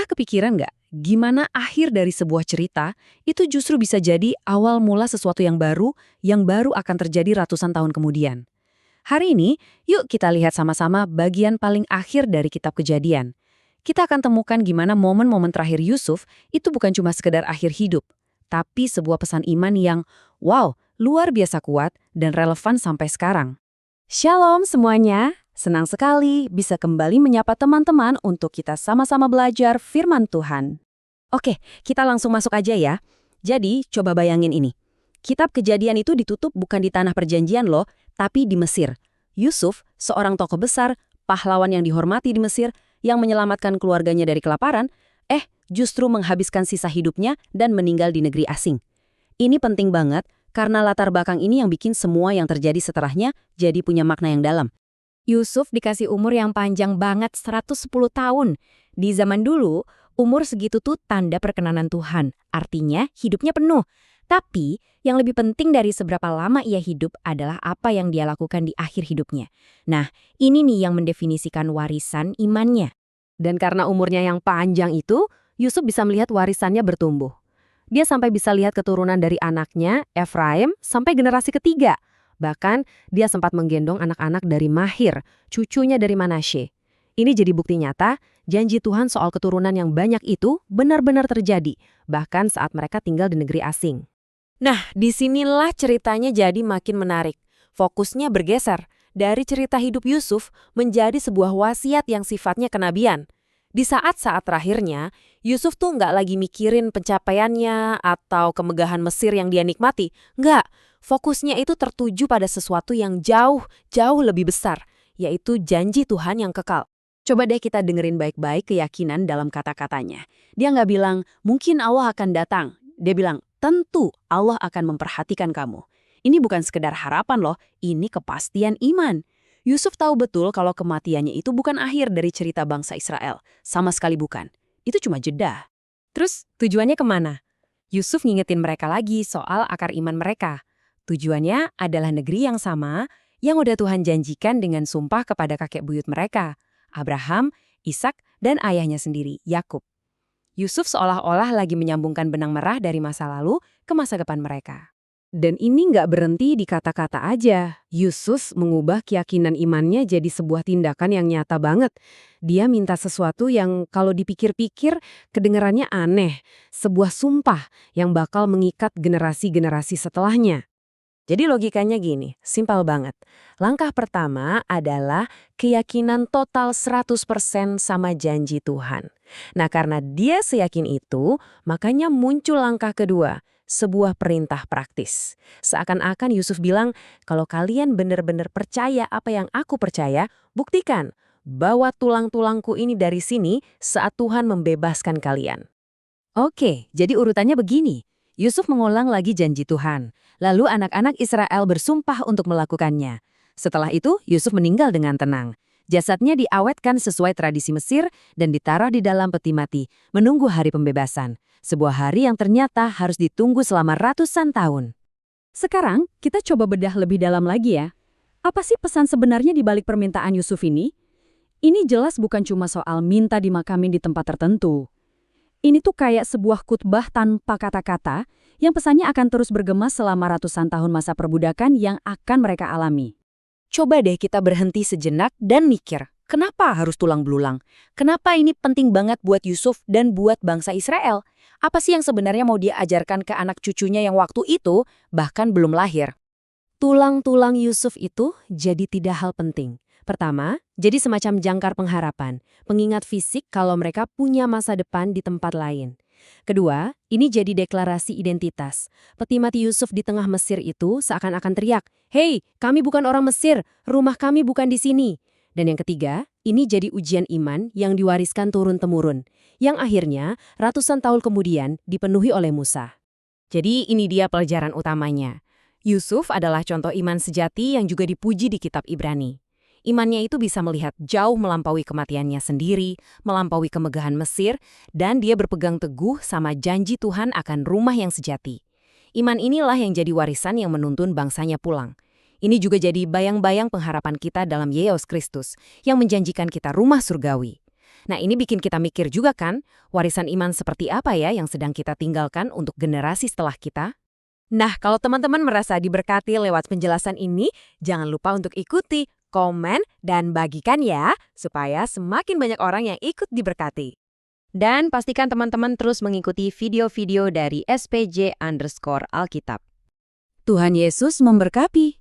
kepikiran nggak, gimana akhir dari sebuah cerita itu justru bisa jadi awal mula sesuatu yang baru akan terjadi ratusan tahun kemudian. Hari ini, yuk kita lihat sama-sama bagian paling akhir dari kitab Kejadian. Kita akan temukan gimana momen-momen terakhir Yusuf itu bukan cuma sekedar akhir hidup, tapi sebuah pesan iman yang, wow, luar biasa kuat dan relevan sampai sekarang. Shalom semuanya, senang sekali bisa kembali menyapa teman-teman untuk kita sama-sama belajar firman Tuhan. Oke, kita langsung masuk aja ya. Jadi, coba bayangin ini. Kitab Kejadian itu ditutup bukan di tanah perjanjian loh, tapi di Mesir. Yusuf, seorang tokoh besar, pahlawan yang dihormati di Mesir, yang menyelamatkan keluarganya dari kelaparan, justru menghabiskan sisa hidupnya dan meninggal di negeri asing. Ini penting banget, karena latar belakang ini yang bikin semua yang terjadi setelahnya jadi punya makna yang dalam. Yusuf dikasih umur yang panjang banget, 110 tahun. Di zaman dulu, umur segitu tuh tanda perkenanan Tuhan. Artinya, hidupnya penuh. Tapi, yang lebih penting dari seberapa lama ia hidup adalah apa yang dia lakukan di akhir hidupnya. Nah, ini nih yang mendefinisikan warisan imannya. Dan karena umurnya yang panjang itu, Yusuf bisa melihat warisannya bertumbuh. Dia sampai bisa lihat keturunan dari anaknya, Efraim, sampai generasi ketiga. Bahkan, dia sempat menggendong anak-anak dari Mahir, cucunya dari Manasye. Ini jadi bukti nyata, janji Tuhan soal keturunan yang banyak itu benar-benar terjadi, bahkan saat mereka tinggal di negeri asing. Nah, disinilah ceritanya jadi makin menarik. Fokusnya bergeser dari cerita hidup Yusuf menjadi sebuah wasiat yang sifatnya kenabian. Di saat-saat terakhirnya, Yusuf tuh nggak lagi mikirin pencapaiannya atau kemegahan Mesir yang dia nikmati. Nggak, fokusnya itu tertuju pada sesuatu yang jauh lebih besar, yaitu janji Tuhan yang kekal. Coba deh kita dengerin baik-baik keyakinan dalam kata-katanya. Dia nggak bilang, mungkin Allah akan datang. Dia bilang, tentu Allah akan memperhatikan kamu. Ini bukan sekedar harapan loh, ini kepastian iman. Yusuf tahu betul kalau kematiannya itu bukan akhir dari cerita bangsa Israel. Sama sekali bukan. Itu cuma jeda. Terus tujuannya kemana? Yusuf ngingetin mereka lagi soal akar iman mereka. Tujuannya adalah negeri yang sama yang udah Tuhan janjikan dengan sumpah kepada kakek buyut mereka, Abraham, Ishak, dan ayahnya sendiri, Yakub. Yusuf seolah-olah lagi menyambungkan benang merah dari masa lalu ke masa depan mereka. Dan ini nggak berhenti di kata-kata aja. Yusuf mengubah keyakinan imannya jadi sebuah tindakan yang nyata banget. Dia minta sesuatu yang kalau dipikir-pikir kedengarannya aneh. Sebuah sumpah yang bakal mengikat generasi-generasi setelahnya. Jadi logikanya gini, simpel banget. Langkah pertama adalah keyakinan total 100% sama janji Tuhan. Nah, karena dia seyakin itu, makanya muncul langkah kedua, sebuah perintah praktis. Seakan-akan Yusuf bilang, kalau kalian benar-benar percaya apa yang aku percaya, buktikan bahwa tulang-tulangku ini dari sini saat Tuhan membebaskan kalian. Oke, jadi urutannya begini. Yusuf mengulang lagi janji Tuhan. Lalu anak-anak Israel bersumpah untuk melakukannya. Setelah itu, Yusuf meninggal dengan tenang. Jasadnya diawetkan sesuai tradisi Mesir dan ditaruh di dalam peti mati, menunggu hari pembebasan. Sebuah hari yang ternyata harus ditunggu selama ratusan tahun. Sekarang, kita coba bedah lebih dalam lagi ya. Apa sih pesan sebenarnya di balik permintaan Yusuf ini? Ini jelas bukan cuma soal minta dimakamin di tempat tertentu. Ini tuh kayak sebuah khutbah tanpa kata-kata yang pesannya akan terus bergema selama ratusan tahun masa perbudakan yang akan mereka alami. Coba deh kita berhenti sejenak dan mikir, kenapa harus tulang belulang? Kenapa ini penting banget buat Yusuf dan buat bangsa Israel? Apa sih yang sebenarnya mau dia ajarkan ke anak cucunya yang waktu itu bahkan belum lahir? Tulang-tulang Yusuf itu jadi tidak hal penting. Pertama, jadi semacam jangkar pengharapan, pengingat fisik kalau mereka punya masa depan di tempat lain. Kedua, ini jadi deklarasi identitas. Peti mati Yusuf di tengah Mesir itu seakan-akan teriak, "Hei, kami bukan orang Mesir, rumah kami bukan di sini." Dan yang ketiga, ini jadi ujian iman yang diwariskan turun-temurun, yang akhirnya ratusan tahun kemudian dipenuhi oleh Musa. Jadi ini dia pelajaran utamanya. Yusuf adalah contoh iman sejati yang juga dipuji di kitab Ibrani. Imannya itu bisa melihat jauh melampaui kematiannya sendiri, melampaui kemegahan Mesir, dan dia berpegang teguh sama janji Tuhan akan rumah yang sejati. Iman inilah yang jadi warisan yang menuntun bangsanya pulang. Ini juga jadi bayang-bayang pengharapan kita dalam Yesus Kristus, yang menjanjikan kita rumah surgawi. Nah, ini bikin kita mikir juga kan, warisan iman seperti apa ya yang sedang kita tinggalkan untuk generasi setelah kita? Nah, kalau teman-teman merasa diberkati lewat penjelasan ini, jangan lupa untuk ikuti, komen, dan bagikan ya, supaya semakin banyak orang yang ikut diberkati. Dan pastikan teman-teman terus mengikuti video-video dari SPJ_Alkitab. Tuhan Yesus memberkati.